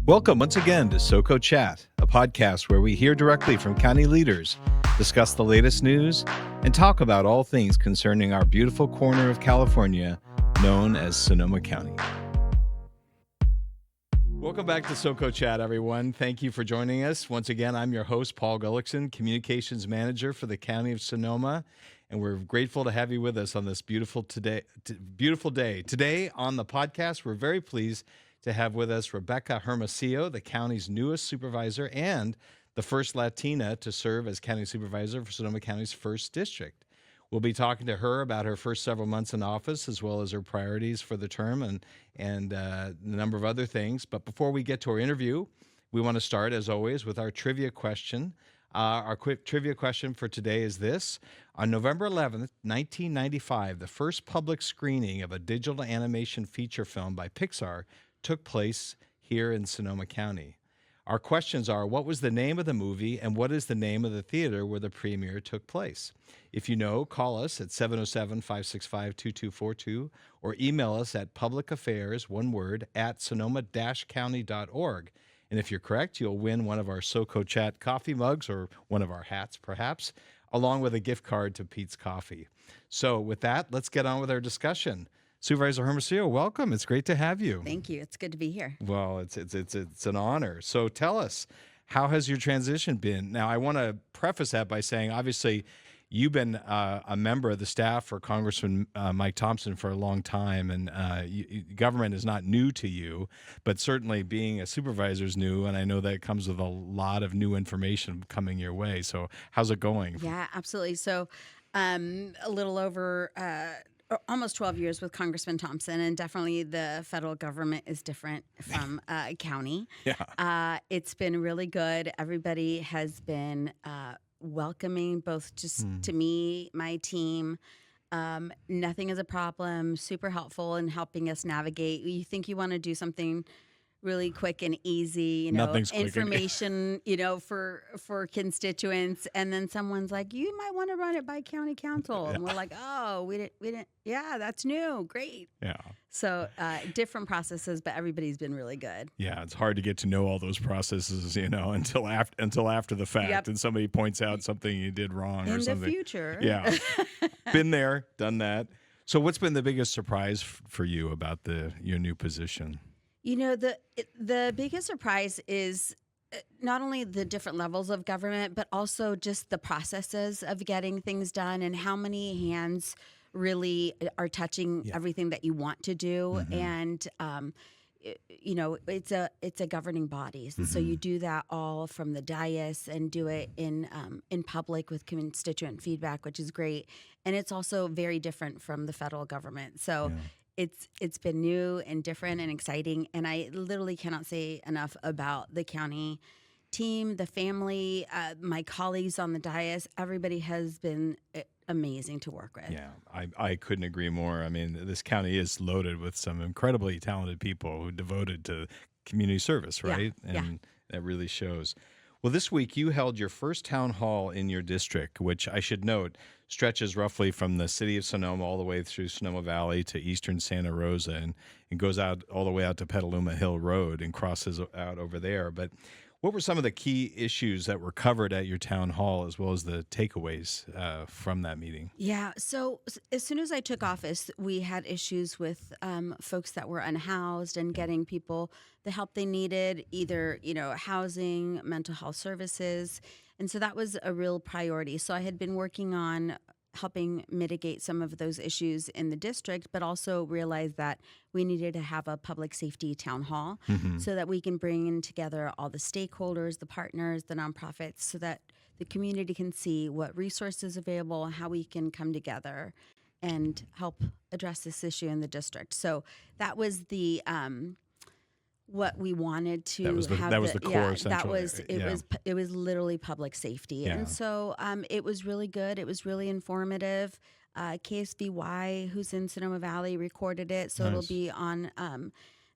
Welcome once again to SoCo Chat, a podcast where we hear directly from county leaders, discuss the latest news, and talk about all things concerning our beautiful corner of California known as Sonoma County. Welcome back to SoCo Chat, everyone. Thank you for joining us. Once again, I'm your host, Paul Gullickson, Communications Manager for the County of Sonoma, and we're grateful to have you with us on this beautiful day. Today on the podcast, we're very pleased to have with us Rebecca Hermosillo, the county's newest supervisor and the first Latina to serve as County Supervisor for Sonoma County's First District. We'll be talking to her about her first several months in office, as well as her priorities for the term and a number of other things. But before we get to our interview, we want to start, as always, with our trivia question. Our quick trivia question for today is this. On November 11th, 1995, the first public screening of a digital animation feature film by Pixar took place here in Sonoma County. Our questions are, what was the name of the movie and what is the name of the theater where the premiere took place? If you know, call us at 707-565-2242 or email us at publicaffairs, one word, at sonoma-county.org. And if you're correct, you'll win one of our SoCo Chat coffee mugs or one of our hats, perhaps, along with a gift card to Pete's Coffee. So with that, let's get on with our discussion. Supervisor Hermosillo, welcome. It's great to have you. Thank you. It's good to be here. Well, it's an honor. So tell us, how has your transition been? Now, I want to preface that by saying, obviously, you've been a member of the staff for Congressman Mike Thompson for a long time, and government is not new to you, but certainly being a supervisor is new, and I know that comes with a lot of new information coming your way. So how's it going? Yeah, absolutely. So a little over almost 12 years with Congressman Thompson, and definitely the federal government is different from county. Yeah. It's been really good. Everybody has been welcoming, both just to me, my team. Nothing is a problem, super helpful in helping us navigate. You think you want to do something really quick and easy, information, for constituents. And then someone's like, you might want to run it by county council. And we're like, oh, we didn't. Yeah, that's new. Great. Yeah. So different processes, but everybody's been really good. Yeah. It's hard to get to know all those processes, until after the fact. Yep. And somebody points out something you did wrong In or something. the future. Yeah. Been there, done that. So what's been the biggest surprise for you about your new position? The biggest surprise is not only the different levels of government, but also just the processes of getting things done and how many hands really are touching everything that you want to do. And, it's a governing body. So you do that all from the dais and do it in public with constituent feedback, which is great. And it's also very different from the federal government. So it's been new and different and exciting, and I literally cannot say enough about the county team, the family, my colleagues on the dais. Everybody has been amazing to work with. Yeah, I couldn't agree more. I mean, this county is loaded with some incredibly talented people who are devoted to community service, right? And that really shows. Well, this week you held your first town hall in your district, which I should note stretches roughly from the city of Sonoma all the way through Sonoma Valley to eastern Santa Rosa and goes out all the way out to Petaluma Hill Road and crosses out over there. But what were some of the key issues that were covered at your town hall, as well as the takeaways from that meeting? Yeah. So as soon as I took office, we had issues with folks that were unhoused and getting people the help they needed, either, housing, mental health services. And so that was a real priority. So I had been working on helping mitigate some of those issues in the district, but also realized that we needed to have a public safety town hall so that we can bring in together all the stakeholders, the partners, the nonprofits, so that the community can see what resources available, how we can come together and help address this issue in the district. So that was the what we wanted to have. That was the core central. It was literally public safety. And so it was really good. It was really informative. KSVY, who's in Sonoma Valley, recorded it. So it'll be on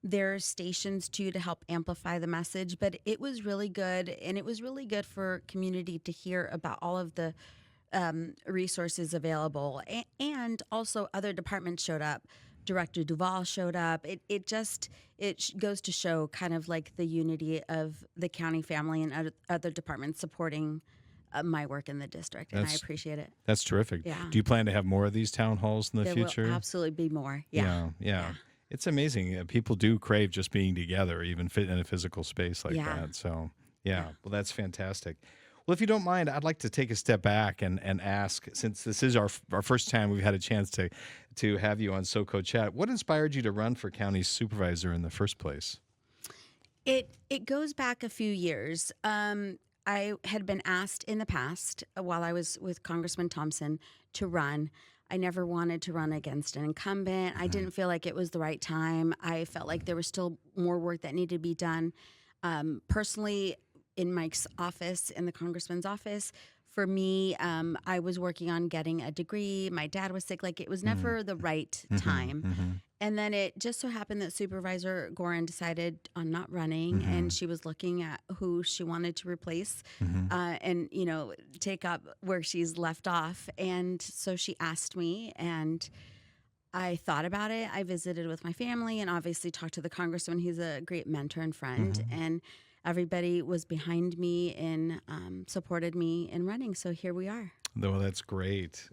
their stations too to help amplify the message. But it was really good. And it was really good for community to hear about all of the resources available. And also other departments showed up. Director Duval showed up. Goes to show kind of like the unity of the county family and other departments supporting my work in the district, and I appreciate it. That's terrific. Yeah. Do you plan to have more of these town halls in the There future? will absolutely be more. Yeah. It's amazing. People do crave just being together, even fit in a physical space like Yeah. that. So, well, that's fantastic. Well, if you don't mind, I'd like to take a step back and ask, since this is our first time we've had a chance to have you on SoCo Chat, what inspired you to run for county supervisor in the first place? It goes back a few years. I had been asked in the past while I was with Congressman Thompson to run. I never wanted to run against an incumbent. I didn't feel like it was the right time. I felt like there was still more work that needed to be done. Personally, in Mike's office, in the congressman's office, for me, I was working on getting a degree. My dad was sick. Like, it was never the right time. And then it just so happened that Supervisor Gorin decided on not running, and she was looking at who she wanted to replace and, take up where she's left off. And so she asked me, and I thought about it. I visited with my family and obviously talked to the congressman. He's a great mentor and friend. And everybody was behind me and supported me in running. So here we are. Well, that's great.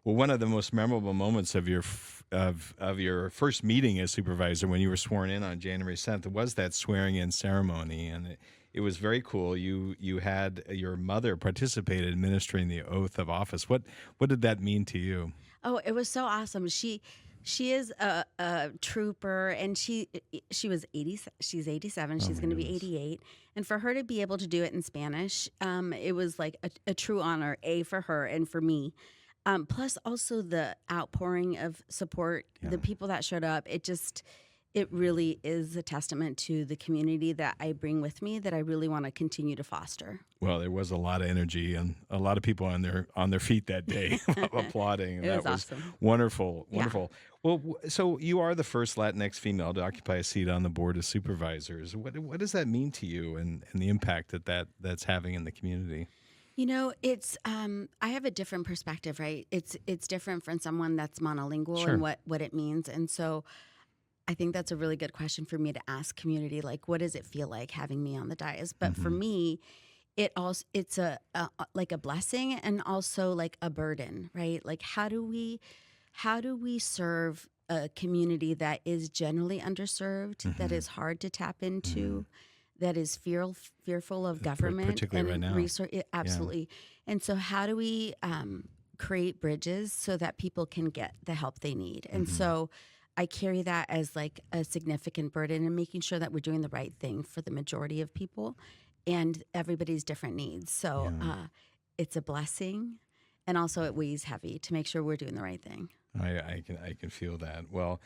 Well, one of the most memorable moments of your of your first meeting as supervisor, when you were sworn in on January 7th, was that swearing-in ceremony, and it was very cool. You had your mother participate in administering the oath of office. What did that mean to you? Oh, it was so awesome. She is a trooper, and she was 80. She's 87. She's going to be 88. And for her to be able to do it in Spanish, it was like a true honor, for her and for me. Plus also the outpouring of support, the people that showed up, it really is a testament to the community that I bring with me that I really want to continue to foster. Well, there was a lot of energy and a lot of people on their feet that day applauding. And It was that was awesome. wonderful. Yeah. Well, so you are the first Latinx female to occupy a seat on the board of supervisors. What does that mean to you and the impact that's having in the community? It's I have a different perspective, right? It's different from someone that's monolingual Sure. and what it means. And so I think that's a really good question for me to ask community, like, what does it feel like having me on the dais? But for me, it's a like a blessing and also like a burden, right? Like, how do we serve a community that is generally underserved, that is hard to tap into, that is fearful of government, particularly and right now. absolutely. And so how do we create bridges so that people can get the help they need? And so I carry that as like a significant burden, and making sure that we're doing the right thing for the majority of people and everybody's different needs. So it's a blessing, and also it weighs heavy to make sure we're doing the right thing. I can feel that. Well,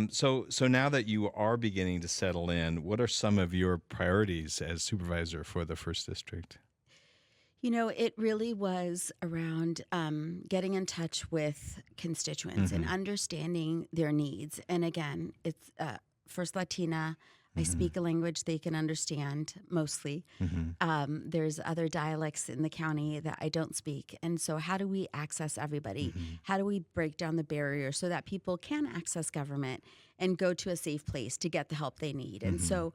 so now that you are beginning to settle in, what are some of your priorities as supervisor for the First District? It really was around getting in touch with constituents and understanding their needs. And again, it's first Latina. I speak a language they can understand mostly. There's other dialects in the county that I don't speak. And so how do we access everybody? How do we break down the barriers so that people can access government and go to a safe place to get the help they need? And so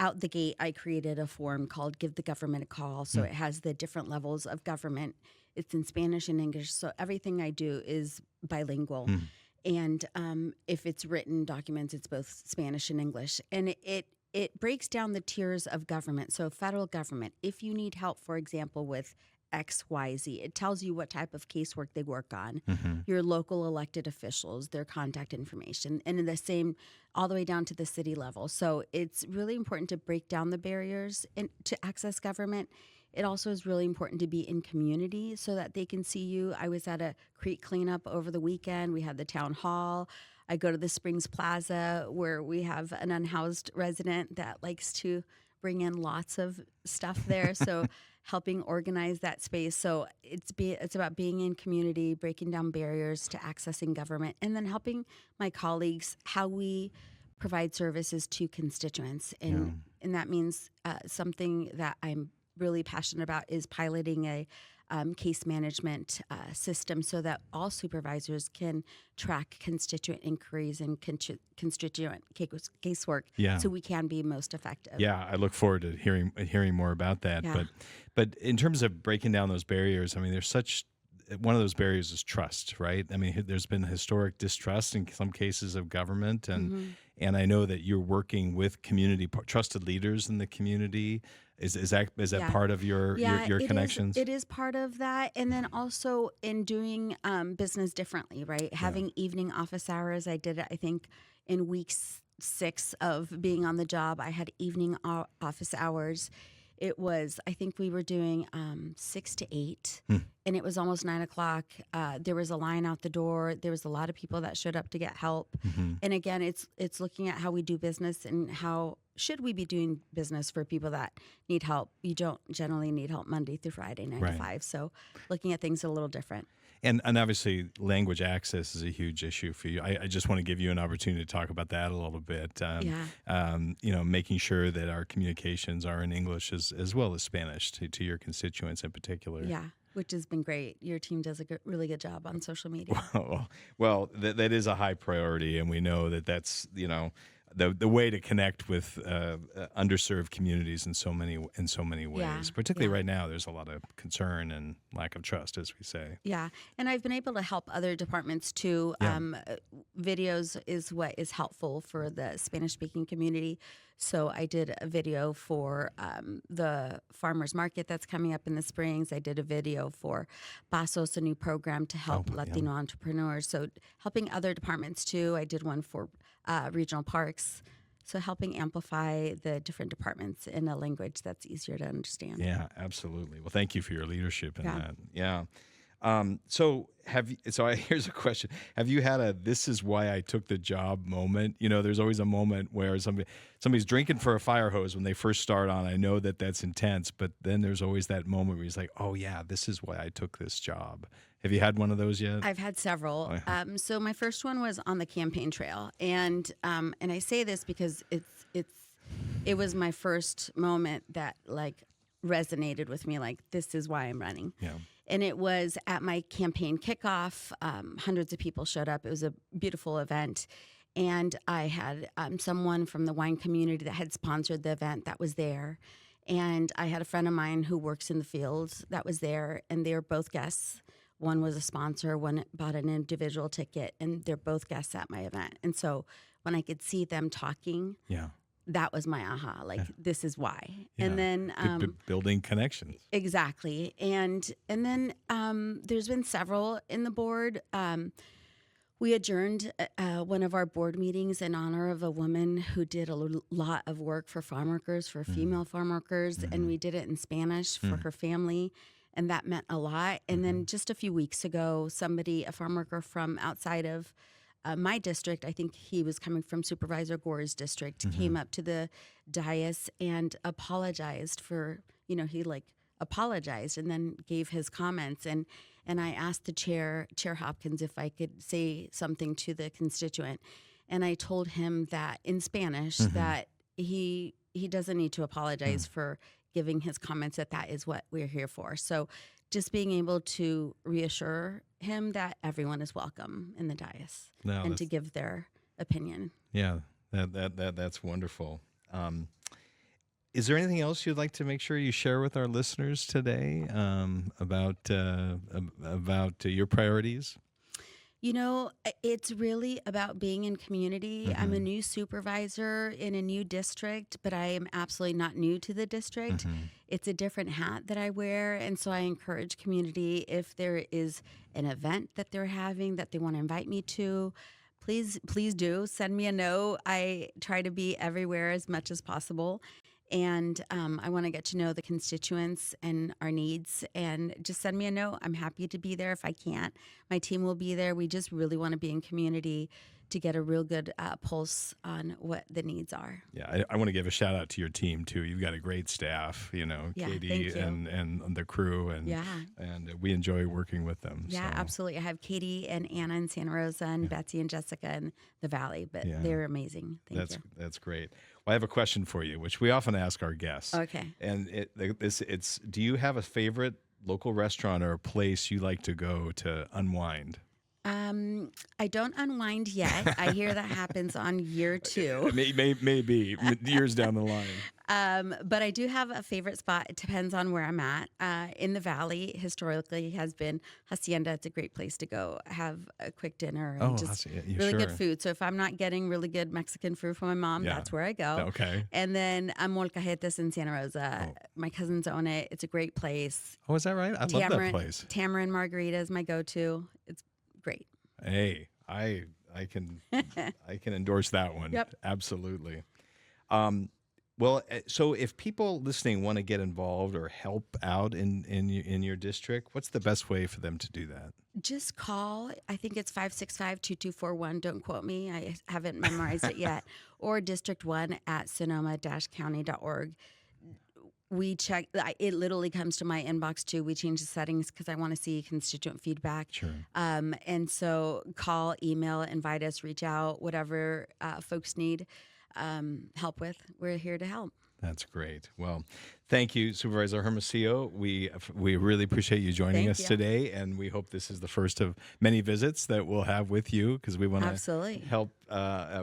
out the gate, I created a form called Give the Government a Call. So it has the different levels of government. It's in Spanish and English. So everything I do is bilingual. And if it's written documents, it's both Spanish and English. And it breaks down the tiers of government. So federal government, if you need help, for example, with X, Y, Z, it tells you what type of casework they work on, your local elected officials, their contact information, and in the same all the way down to the city level. So it's really important to break down the barriers to access government. It also is really important to be in community so that they can see you. I was at a creek cleanup over the weekend. We had the town hall. I go to the Springs Plaza where we have an unhoused resident that likes to bring in lots of stuff there. So helping organize that space. So it's about being in community, breaking down barriers to accessing government, and then helping my colleagues how we provide services to constituents. And that means something that I'm really passionate about is piloting a case management system so that all supervisors can track constituent inquiries and constituent casework Yeah. so we can be most effective. Yeah, I look forward to hearing more about that. Yeah. But in terms of breaking down those barriers, I mean, there's such one of those barriers is trust, right? I mean, there's been historic distrust in some cases of government, and I know that you're working with trusted leaders in the community. Is that Yeah. part of your connections? It is part of that. And then also in doing business differently, right? Having evening office hours. I did it, I think, in week 6 of being on the job. I had evening office hours. It was, I think we were doing 6 to 8, and it was almost 9 o'clock. There was a line out the door. There was a lot of people that showed up to get help. And again, it's looking at how we do business and how should we be doing business for people that need help. You don't generally need help Monday through Friday, 9 to 5. So looking at things a little different. And obviously, language access is a huge issue for you. I just want to give you an opportunity to talk about that a little bit. Making sure that our communications are in English as well as Spanish to your constituents in particular. Yeah, which has been great. Your team does a really good job on social media. Well, that is a high priority, and we know that that's the way to connect with underserved communities in so many ways. Yeah, Particularly right now, there's a lot of concern and lack of trust, as we say. Yeah, and I've been able to help other departments too. Videos is what is helpful for the Spanish-speaking community. So I did a video for the farmers market that's coming up in the Springs. I did a video for Pasos, a new program to help Latino entrepreneurs. So helping other departments too. I did one for regional parks. So helping amplify the different departments in a language that's easier to understand. Yeah, absolutely. Well, thank you for your leadership in that. Yeah. Here's a question. Have you had a "this is why I took the job" moment? There's always a moment where somebody's drinking for a fire hose when they first start on. I know that's intense, but then there's always that moment where he's like, "Oh yeah, this is why I took this job." Have you had one of those yet? I've had several. So my first one was on the campaign trail, and I say this because it was my first moment that resonated with me. Like, this is why I'm running. Yeah. And it was at my campaign kickoff. Hundreds of people showed up. It was a beautiful event. And I had someone from the wine community that had sponsored the event that was there. And I had a friend of mine who works in the fields that was there. And they were both guests. One was a sponsor, one bought an individual ticket. And they're both guests at my event. And so when I could see them talking, that was my aha. This is why. Yeah. And then building connections. Exactly. And then there's been several in the board. We adjourned one of our board meetings in honor of a woman who did a lot of work for farm workers, for female farm workers, and we did it in Spanish for her family, and that meant a lot. And then just a few weeks ago, a farm worker from outside of my district, I think he was coming from Supervisor Gore's district, came up to the dais and apologized for, he apologized and then gave his comments. And I asked the Chair Hopkins, if I could say something to the constituent. And I told him that in Spanish that he doesn't need to apologize for giving his comments, that is what we're here for. So just being able to reassure him that everyone is welcome in the dais and to give their opinion. Yeah, that's wonderful. Is there anything else you'd like to make sure you share with our listeners today about your priorities? It's really about being in community. I'm a new supervisor in a new district, but I am absolutely not new to the district. It's a different hat that I wear. And so I encourage community, if there is an event that they're having that they want to invite me to, please do send me a note. I try to be everywhere as much as possible. And I want to get to know the constituents and our needs, and just send me a note. I'm happy to be there if I can't. My team will be there. We just really want to be in community to get a real good pulse on what the needs are. Yeah, I want to give a shout out to your team too. You've got a great staff, Katie and the crew, and we enjoy working with them. Yeah, absolutely. I have Katie and Anna in Santa Rosa and Betsy and Jessica in the Valley, but they're amazing. Thank you. That's great. Well, I have a question for you, which we often ask our guests. Okay. And do you have a favorite local restaurant or a place you like to go to unwind? I don't unwind yet. I hear that happens on year 2. Maybe years down the line. But I do have a favorite spot. It depends on where I'm at. In the valley, historically, has been Hacienda. It's a great place to go have a quick dinner and Oh, just yeah, really sure. good food. So if I'm not getting really good Mexican food from my mom, Yeah. that's where I go. Okay. And then Molcajetes in Santa Rosa. Oh. My cousins own it. It's a great place. Oh, is that right? I love that place. Tamarind margarita is my go-to. It's great. Hey, I can I can endorse that one. Yep. Absolutely. Well, so if people listening want to get involved or help out in your district, what's the best way for them to do that? Just call. I think it's 565-2241. Don't quote me. I haven't memorized it yet. Or District 1 at sonoma-county.org. We check. It literally comes to my inbox too. We change the settings because I want to see constituent feedback. Sure. And so call, email, invite us, reach out, whatever folks need help with. We're here to help. That's great. Well, thank you, Supervisor Hermosillo. We really appreciate you joining Thank us you. today, and we hope this is the first of many visits that we'll have with you because we want to Absolutely. help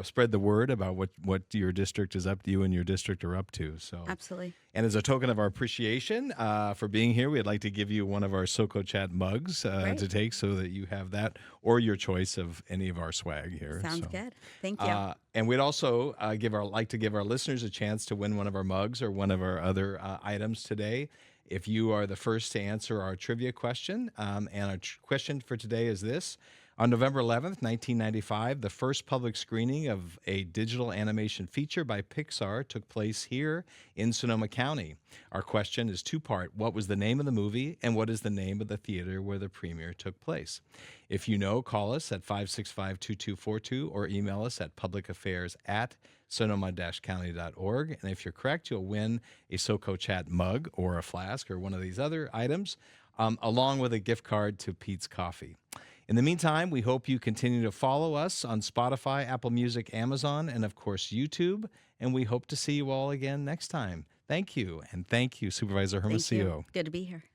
spread the word about what your district is up to, you and your district are up to. So Absolutely. And as a token of our appreciation for being here, we'd like to give you one of our SoCo Chat mugs Great. to take so that you have that or your choice of any of our swag here. Sounds So, good. Thank you. and we'd also like to give our listeners a chance to win one of our mugs or one of our other items today. If you are the first to answer our trivia question, and our question for today is this. On November 11th, 1995, the first public screening of a digital animation feature by Pixar took place here in Sonoma County. Our question is two-part. What was the name of the movie, and what is the name of the theater where the premiere took place? If you know, call us at 565-2242 or email us at publicaffairs@sonoma-county.org. And if you're correct, you'll win a SoCo Chat mug or a flask or one of these other items, along with a gift card to Pete's Coffee. In the meantime, we hope you continue to follow us on Spotify, Apple Music, Amazon, and of course, YouTube. And we hope to see you all again next time. Thank you. And thank you, Supervisor Thank you. Hermosillo. Good to be here.